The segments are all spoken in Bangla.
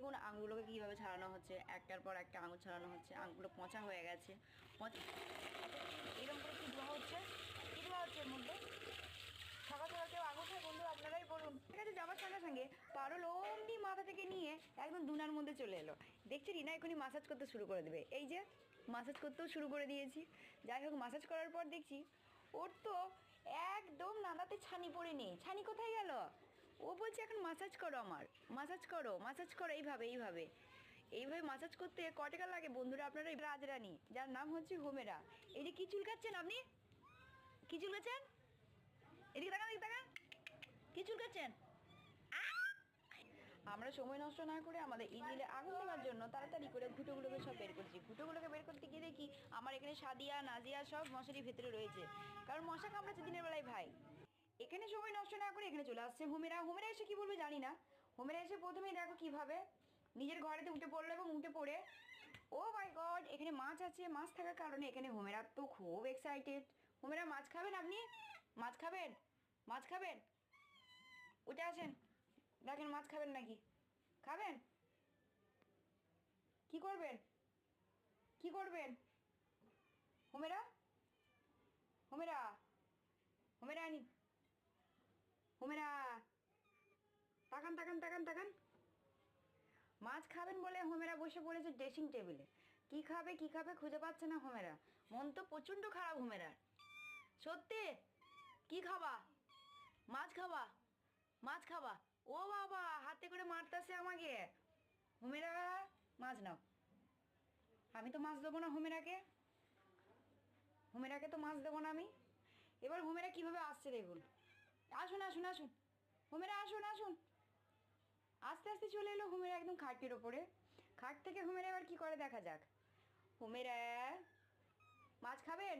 দেখুন আঙুলগুলোকে কীভাবে ছাড়ানো হচ্ছে, একটার পর একটা আঙুল ছাড়ানো হচ্ছে, আঙুলগুলো পচা হয়ে গেছে। এরকম করে কী ধোয়া হচ্ছে, কী ধোয়া হচ্ছে এর মধ্যে? সকাল সকাল কেউ আঙুল খায় বন্ধু, আপনারাই বলুন। ঠিক আছে, যাওয়ার সঙ্গে সঙ্গে পারুল অমনি মাথা থেকে নিয়ে একদম দুনার মধ্যে চলে এলো। দেখছি রিনা এখনই মাসাজ করতে শুরু করে দেবে। এই যে মাসাজ করতেও শুরু করে দিয়েছি। যাই হোক, মাসাজ করার পর দেখছি ওর তো একদম নাদাতে ছানি পড়ে নেই। ছানি কোথায় গেল? ও বলছে এখন মাসাজ করো, আমার মাসাজ করো, মাসাজ করো, এইভাবে এইভাবে এইভাবে মাসাজ করতে ক টাকা লাগে বন্ধুরা? আপনারা রাজরানী, যার নাম হচ্ছে হোমেরা। এই যে কী চুলকাচ্ছেন আপনি, কী চুলকাচ্ছেন? এদিকে তাকান, এদিকে তাকান, কী চুলকাচ্ছেন? আমরা সময় নষ্ট না করে আমাদের ইঞ্জিনে আগুন দেওয়ার জন্য তাড়াতাড়ি করে ঘুঁটোগুলোকে সব বের করছি। ঘুঁটোগুলোকে বের করতে গিয়ে দেখি আমার এখানে সাদিয়া নাজিয়া সব মশারির ভেতরে রয়েছে, কারণ মশা কামড়াচ্ছে দিনের বেলায় ভাই। এখানে সময় নষ্ট না করে এখানে চলে আসছে হোমেরা। হোমেরা এসে কী বলবে জানি না। হোমেরা এসে প্রথমেই দেখো কীভাবে নিজের ঘরেতে উঠে পড়লো এবং উঠে পড়ে ও মাই গড, এখানে মাছ আছে। মাছ থাকার কারণে এখানে হোমেরা তো খুব এক্সাইটেড। হোমেরা মাছ খাবেন আপনি? মাছ খাবেন? মাছ খাবেন? উঠে আসেন, দেখেন মাছ খাবেন নাকি? খাবেন? কি করবেন, কি করবেন? হোমেরা, হোমেরা, হোমেরা আনি, হোমেরা, তাকান তাকান তাকান তাকান। মাছ খাবেন বলে হোমেরা বসে পড়েছে ড্রেসিং টেবিলে। কি খাবে কি খাবে খুঁজে পাচ্ছে না হোমেরা। মন তো প্রচণ্ড খারাপ হোমেরার, সত্যি। কি খাবা? মাছ খাবা? মাছ খাবা? ও বাবা, হাতে করে মারতেছে আমাকে। হোমেরা মাছ নাও। আমি তো মাছ দেবো না হোমেরাকে, হোমেরাকে তো মাছ দেবো না আমি। এবার হোমেরা কীভাবে আসছে দেখুন। আসুন আসুন আসুন, হোমেরা আসুন আসুন। আস্তে আস্তে চলে এলো হোমেরা একদম খাটের ওপরে। খাট থেকে হোমেরা এবার কী করে দেখা যাক। হোমেরা মাছ খাবেন?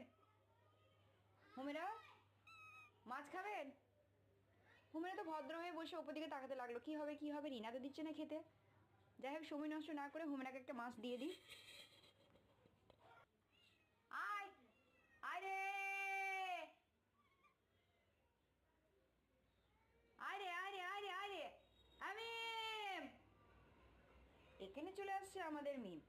হোমেরা মাছ খাবেন? হোমেরা তো ভদ্র হয়ে বসে ওপর দিকে তাকাতে লাগলো। কী হবে কী হবে, রিনা তো দিচ্ছে না খেতে। যাই হোক, সময় নষ্ট না করে হোমেরাকে একটা মাছ দিয়ে দিই। আয় আয় রে, আয় রে, আয় রে, আয় রে, আয় রে, আমি এখানে চলে আসছে আমাদের মিম।